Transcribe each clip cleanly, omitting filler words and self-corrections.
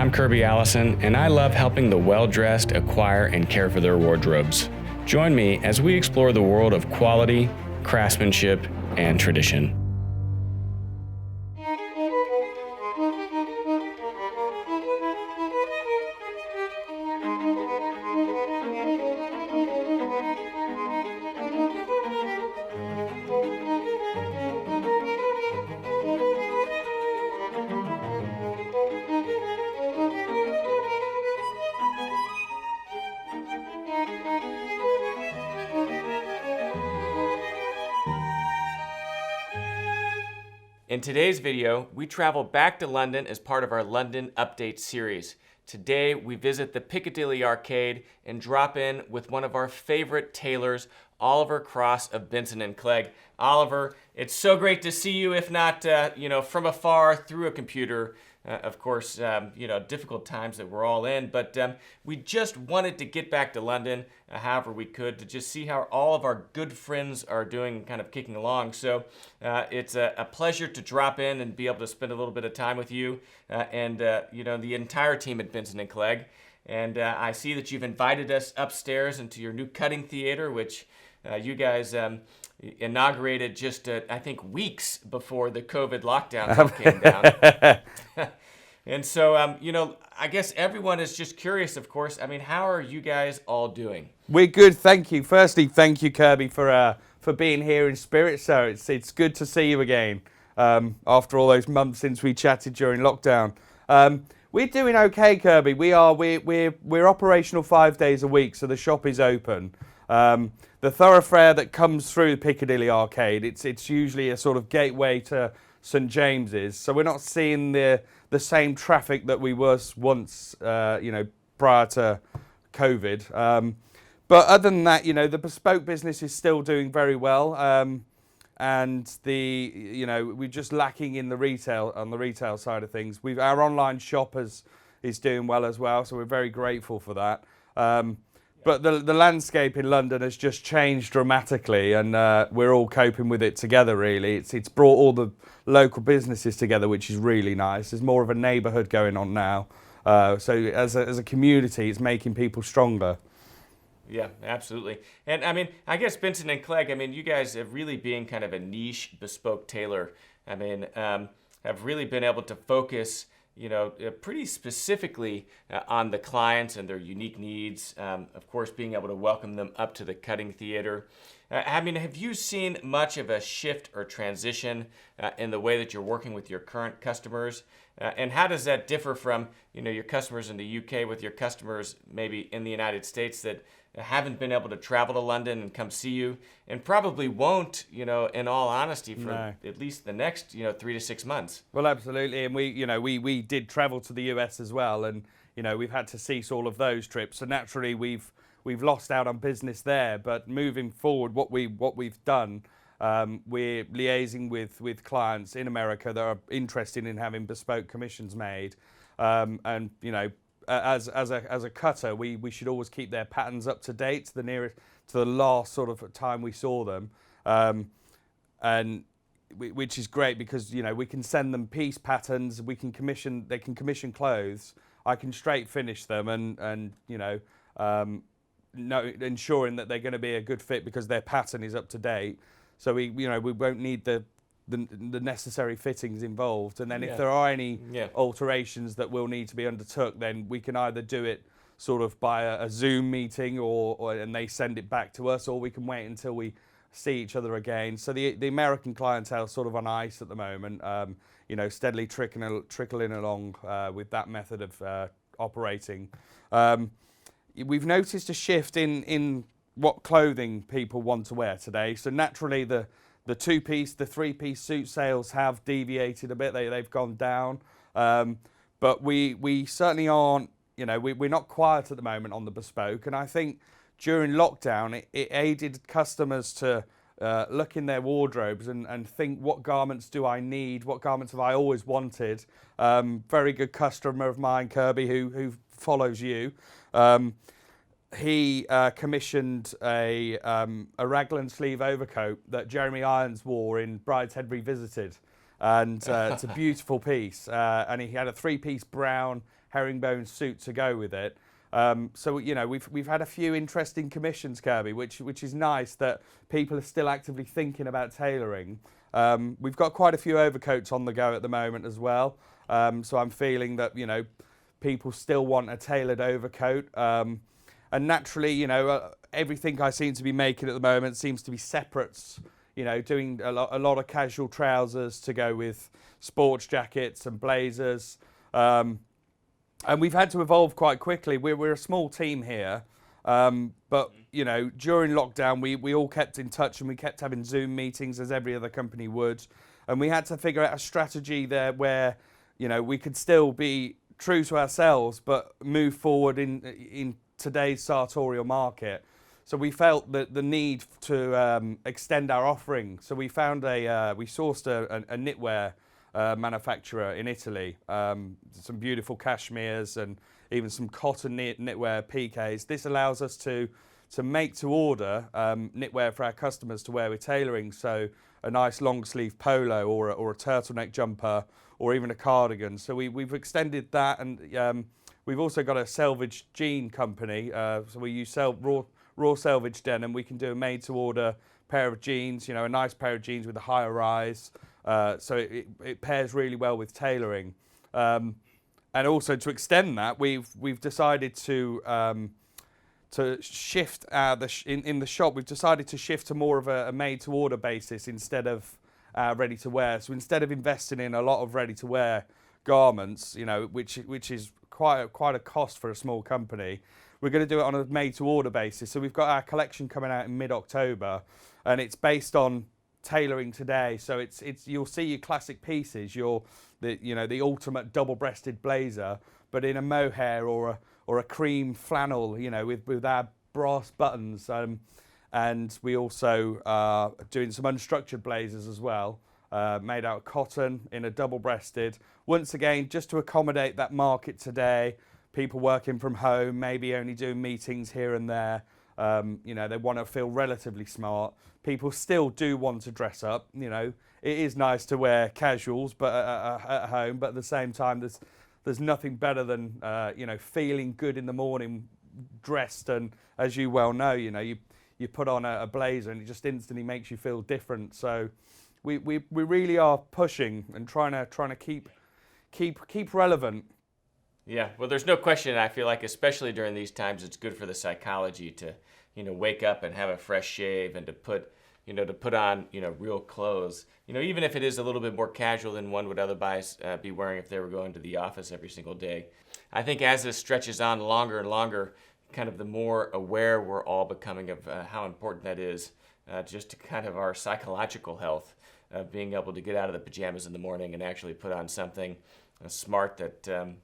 I'm Kirby Allison, and I love helping the well-dressed acquire and care for their wardrobes. Join me as we explore the world of quality, craftsmanship, and tradition. In today's video, we travel back to London as part of our London Update series. Today, we visit the Piccadilly Arcade and drop in with one of our favorite tailors, Oliver Cross of Benson Clegg. Oliver, it's so great to see you, if not, from afar through a computer. Of course, difficult times that we're all in, but we just wanted to get back to London however we could to just see how all of our good friends are doing, kind of kicking along. So it's a pleasure to drop in and be able to spend a little bit of time with you and the entire team at Benson Clegg. And I see that you've invited us upstairs into your new cutting theater, which you guys inaugurated just, I think, weeks before the COVID lockdown came down. And so, I guess everyone is just curious, of course. I mean, how are you guys all doing? We're good, thank you. Firstly, thank you, Kirby, for being here in spirit. So it's good to see you again after all those months since we chatted during lockdown. We're doing okay, Kirby. We're operational 5 days a week, so the shop is open. The thoroughfare that comes through Piccadilly Arcade, it's usually a sort of gateway to St James's, so we're not seeing the same traffic that we was once, prior to COVID. But other than that, the bespoke business is still doing very well, and we're just lacking in the retail side of things. Our online shop is doing well as well, so we're very grateful for that. But the landscape in London has just changed dramatically, and we're all coping with it together, really. It's brought all the local businesses together, which is really nice. There's more of a neighbourhood going on now. So as a community, it's making people stronger. Yeah, absolutely. And I mean, I guess Benson Clegg, you guys have really been kind of a niche bespoke tailor. Have really been able to focus pretty specifically on the clients and their unique needs. Of course, being able to welcome them up to the cutting theater. Have you seen much of a shift or transition in the way that you're working with your current customers? And how does that differ from, your customers in the UK with your customers maybe in the United States that haven't been able to travel to London and come see you, and probably won't, in all honesty, for at least the next, 3 to 6 months? Well, absolutely, and we did travel to the US as well, and we've had to cease all of those trips. So naturally, we've lost out on business there. But moving forward, what we've done, we're liaising with clients in America that are interested in having bespoke commissions made, and as a cutter, we should always keep their patterns up to date to the last sort of time we saw them, which is great because we can send them piece patterns, they can commission clothes, I can straight finish them, and ensuring that they're going to be a good fit because their pattern is up to date. So we won't need the necessary fittings involved, and then if there are any alterations that will need to be undertook, then we can either do it sort of by a Zoom meeting and they send it back to us, or we can wait until we see each other again. So the American clientele is sort of on ice at the moment, steadily trickling along with that method of operating. We've noticed a shift in what clothing people want to wear today. So naturally the 2-piece, the 3-piece suit sales have deviated a bit. They've gone down, but we certainly aren't. We're not quiet at the moment on the bespoke. And I think during lockdown, it aided customers to look in their wardrobes and think, what garments do I need? What garments have I always wanted? Very good customer of mine, Kirby, who follows you. He commissioned a raglan sleeve overcoat that Jeremy Irons wore in Brideshead Revisited. and it's a beautiful piece. And he had a 3-piece brown herringbone suit to go with it. So you know, we've had a few interesting commissions, Kirby, which is nice that people are still actively thinking about tailoring. We've got quite a few overcoats on the go at the moment as well. So I'm feeling that, you know, people still want a tailored overcoat. And naturally, you know, everything I seem to be making at the moment seems to be separates. You know, doing a lot of casual trousers to go with sports jackets and blazers. And we've had to evolve quite quickly. We're a small team here, but you know, during lockdown, we all kept in touch and we kept having Zoom meetings as every other company would, and we had to figure out a strategy there where, you know, we could still be true to ourselves but move forward in today's sartorial market. So we felt that the need to extend our offering. So we found we sourced a knitwear manufacturer in Italy, some beautiful cashmeres and even some cotton knitwear PKs. This allows us to make to order knitwear for our customers to wear with tailoring. So a nice long sleeve polo or a turtleneck jumper or even a cardigan. So we've extended that, and we've also got a selvage jean company. So we use raw selvage denim. We can do a made to order pair of jeans, you know, a nice pair of jeans with a higher rise. So it pairs really well with tailoring, and also to extend that, we've decided to shift in the shop. We've decided to shift to more of a made-to-order basis instead of ready-to-wear. So instead of investing in a lot of ready-to-wear garments, you know, which is quite a cost for a small company, we're going to do it on a made-to-order basis. So we've got our collection coming out in mid-October, and it's based on tailoring today. So it's you'll see your classic pieces, the ultimate double-breasted blazer, but in a mohair or a cream flannel, you know, with our brass buttons. And we also are doing some unstructured blazers as well, made out of cotton in a double-breasted. Once again, just to accommodate that market today, people working from home, maybe only doing meetings here and there. You know, they want to feel relatively smart. People still do want to dress up. You know, it is nice to wear casuals, but at home. But at the same time, there's nothing better than you know, feeling good in the morning, dressed. And as you well know, you know, you put on a blazer and it just instantly makes you feel different. So we really are pushing and trying to keep relevant. Yeah, well, there's no question. I feel like, especially during these times, it's good for the psychology to, you know, wake up and have a fresh shave and to put on, you know, real clothes. You know, even if it is a little bit more casual than one would otherwise be wearing if they were going to the office every single day. I think as this stretches on longer and longer, kind of the more aware we're all becoming of how important that is, just to kind of our psychological health, being able to get out of the pajamas in the morning and actually put on something smart that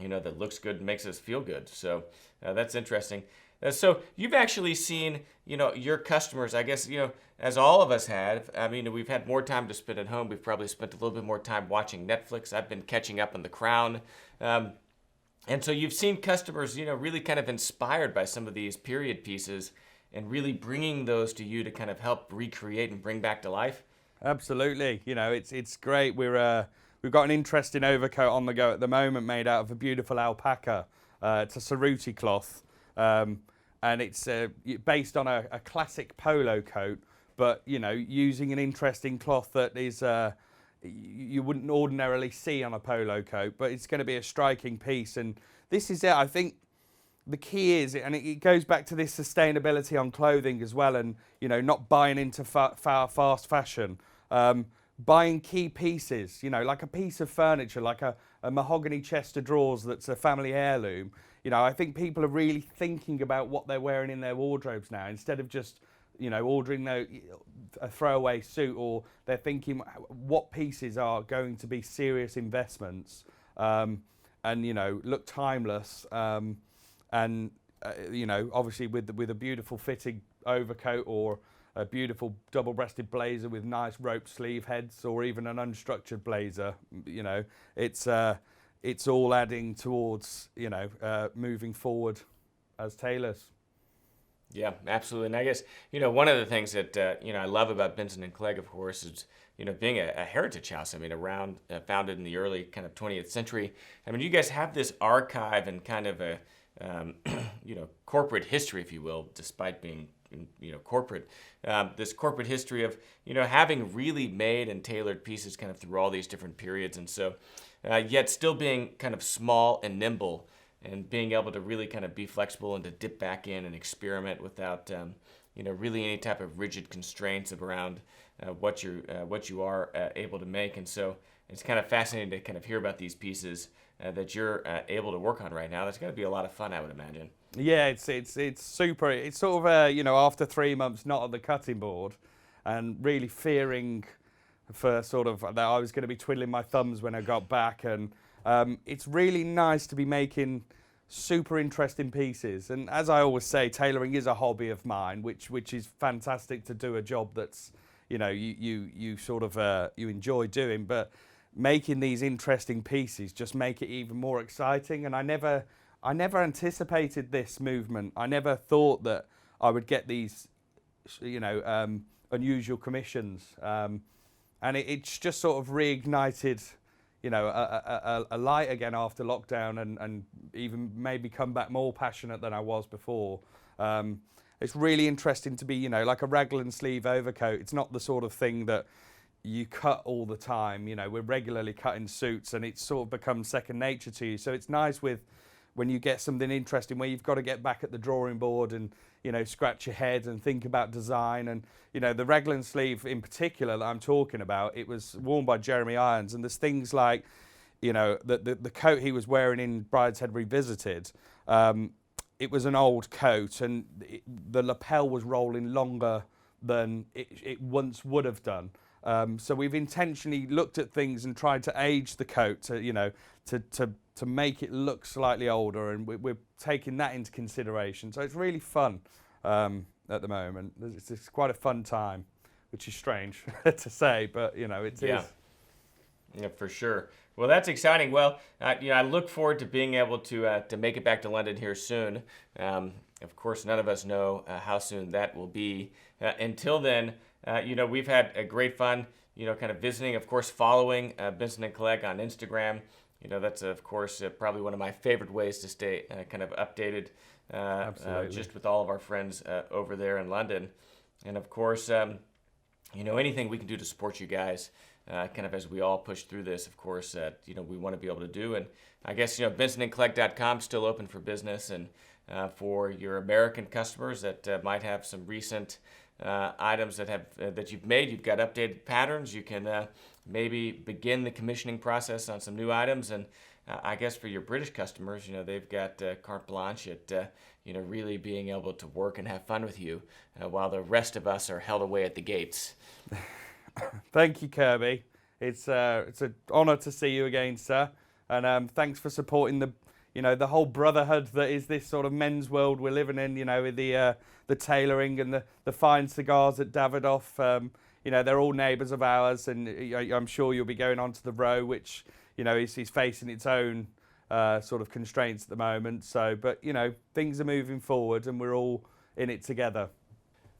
you know, that looks good and makes us feel good. So that's interesting. So you've actually seen, you know, your customers, I guess, you know, as all of us have. I mean, we've had more time to spend at home. We've probably spent a little bit more time watching Netflix. I've been catching up on The Crown. And so you've seen customers, you know, really kind of inspired by some of these period pieces and really bringing those to you to kind of help recreate and bring back to life. Absolutely. You know, it's great. We've got an interesting overcoat on the go at the moment made out of a beautiful alpaca. It's a ceruti cloth, and it's based on a classic polo coat, but, you know, using an interesting cloth that is you wouldn't ordinarily see on a polo coat, but it's going to be a striking piece. And this is it. I think the key is, and it goes back to this sustainability on clothing as well, and, you know, not buying into fast fashion. Buying key pieces, you know, like a piece of furniture, like a mahogany chest of drawers that's a family heirloom. You know, I think people are really thinking about what they're wearing in their wardrobes now, instead of just, you know, ordering a throwaway suit, or they're thinking what pieces are going to be serious investments, and, you know, look timeless, and you know, obviously with a beautiful fitting overcoat or a beautiful double-breasted blazer with nice rope sleeve heads, or even an unstructured blazer. You know, it's all adding towards, you know, moving forward as tailors. Yeah, absolutely. And I guess, one of the things that, I love about Benson and Clegg, of course, is, being a heritage house. I mean, around, founded in the early kind of 20th century. I mean, you guys have this archive and kind of a, corporate history, if you will, despite being, corporate, this corporate history of, having really made and tailored pieces kind of through all these different periods. And so, yet still being kind of small and nimble, and being able to really kind of be flexible and to dip back in and experiment without, really any type of rigid constraints around what you are able to make. And so it's kind of fascinating to kind of hear about these pieces that you're able to work on right now. That's got to be a lot of fun, I would imagine. Yeah, it's super. It's sort of after 3 months not on the cutting board, and really fearing for sort of that I was going to be twiddling my thumbs when I got back. And it's really nice to be making super interesting pieces. And as I always say, tailoring is a hobby of mine, which is fantastic to do a job that's, you sort of you enjoy doing. But making these interesting pieces just make it even more exciting. And I never anticipated this movement. I never thought that I would get these, unusual commissions. And it's just sort of reignited, a light again after lockdown, and even maybe come back more passionate than I was before. It's really interesting to be, like a raglan sleeve overcoat. It's not the sort of thing that you cut all the time. We're regularly cutting suits, and it's sort of become second nature to you. So it's nice when you get something interesting where you've got to get back at the drawing board and, scratch your head and think about design. And, the raglan sleeve in particular that I'm talking about, it was worn by Jeremy Irons. And there's things like, the coat he was wearing in Brideshead Revisited, it was an old coat, and the lapel was rolling longer than it once would have done. So we've intentionally looked at things and tried to age the coat to make it look slightly older, and we're taking that into consideration. So it's really fun at the moment. It's quite a fun time, which is strange to say, but it is. Yeah, for sure. Well, that's exciting. Well, I look forward to being able to make it back to London here soon. Of course, none of us know how soon that will be. Until then, we've had a great fun, kind of visiting, of course, following Benson and Clegg on Instagram. That's, of course, probably one of my favorite ways to stay kind of updated just with all of our friends over there in London. And, of course, anything we can do to support you guys, kind of as we all push through this, of course, we want to be able to do. And I guess, BensonandClegg.com is still open for business. And for your American customers that might have some recent items that you've made, you've got updated patterns, you can maybe begin the commissioning process on some new items. And I guess for your British customers, they've got carte blanche at really being able to work and have fun with you while the rest of us are held away at the gates. Thank you, Kirby. It's an honour to see you again, sir. And thanks for supporting the whole brotherhood that is this sort of men's world we're living in. With the tailoring and the fine cigars at Davidoff. They're all neighbours of ours, and I'm sure you'll be going on to the Row, which is facing its own sort of constraints at the moment. So, but things are moving forward, and we're all in it together.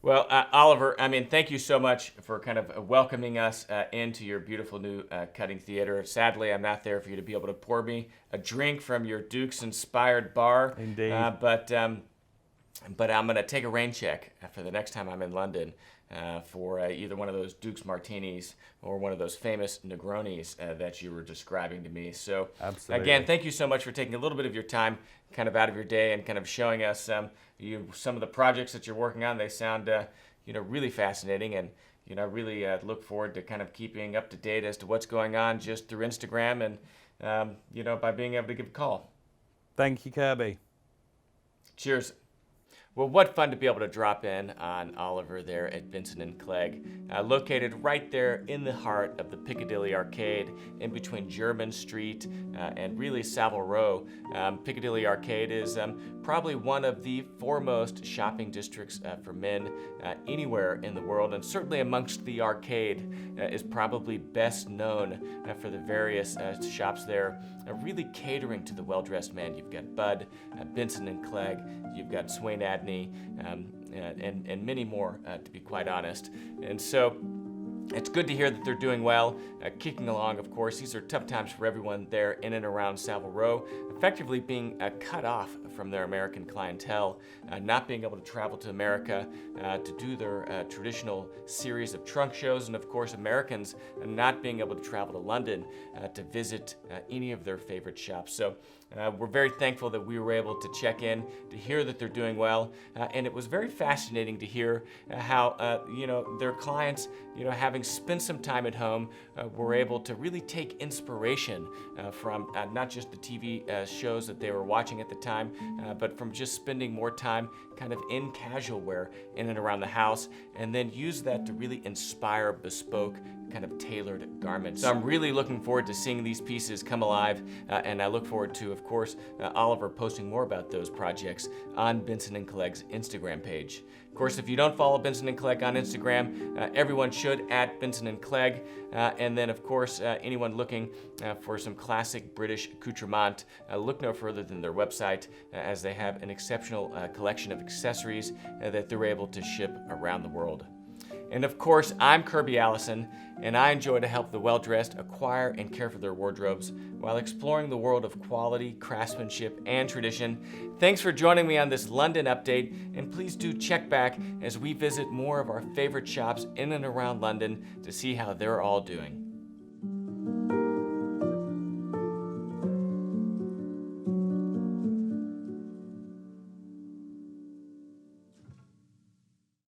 Well, Oliver, thank you so much for kind of welcoming us into your beautiful new cutting theater. Sadly, I'm not there for you to be able to pour me a drink from your Duke's-inspired bar. Indeed. But I'm going to take a rain check for the next time I'm in London for either one of those Duke's Martinis or one of those famous Negronis that you were describing to me. So, absolutely. Again, thank you so much for taking a little bit of your time kind of out of your day and kind of showing us some of the projects that you're working on. They sound really fascinating, and really look forward to kind of keeping up to date as to what's going on just through Instagram and by being able to give a call. Thank you, Kirby. Cheers. Well, what fun to be able to drop in on Oliver there at Benson and Clegg, located right there in the heart of the Piccadilly Arcade, in between Jermyn Street and really Savile Row. Piccadilly Arcade is probably one of the foremost shopping districts for men anywhere in the world, and certainly amongst the arcade is probably best known for the various shops there, really catering to the well-dressed man. You've got Bud, Benson and Clegg, you've got Swain Adney, and many more, to be quite honest. And so it's good to hear that they're doing well, kicking along, of course. These are tough times for everyone there in and around Savile Row, effectively being cut off from their American clientele, not being able to travel to America to do their traditional series of trunk shows, and of course Americans not being able to travel to London to visit any of their favorite shops. So we're very thankful that we were able to check in to hear that they're doing well, and it was very fascinating to hear how their clients, having spent some time at home, were able to really take inspiration from not just the TV shows that they were watching at the time, but from just spending more time kind of in casual wear in and around the house, and then use that to really inspire bespoke kind of tailored garments. So I'm really looking forward to seeing these pieces come alive, and I look forward to, of course, Oliver posting more about those projects on Benson & Clegg's Instagram page. Of course, if you don't follow Benson & Clegg on Instagram, everyone should, at Benson & Clegg. And then, of course, anyone looking for some classic British accoutrement, look no further than their website, as they have an exceptional collection of accessories that they're able to ship around the world. And of course, I'm Kirby Allison, and I enjoy to help the well-dressed acquire and care for their wardrobes while exploring the world of quality, craftsmanship, and tradition. Thanks for joining me on this London update, and please do check back as we visit more of our favorite shops in and around London to see how they're all doing.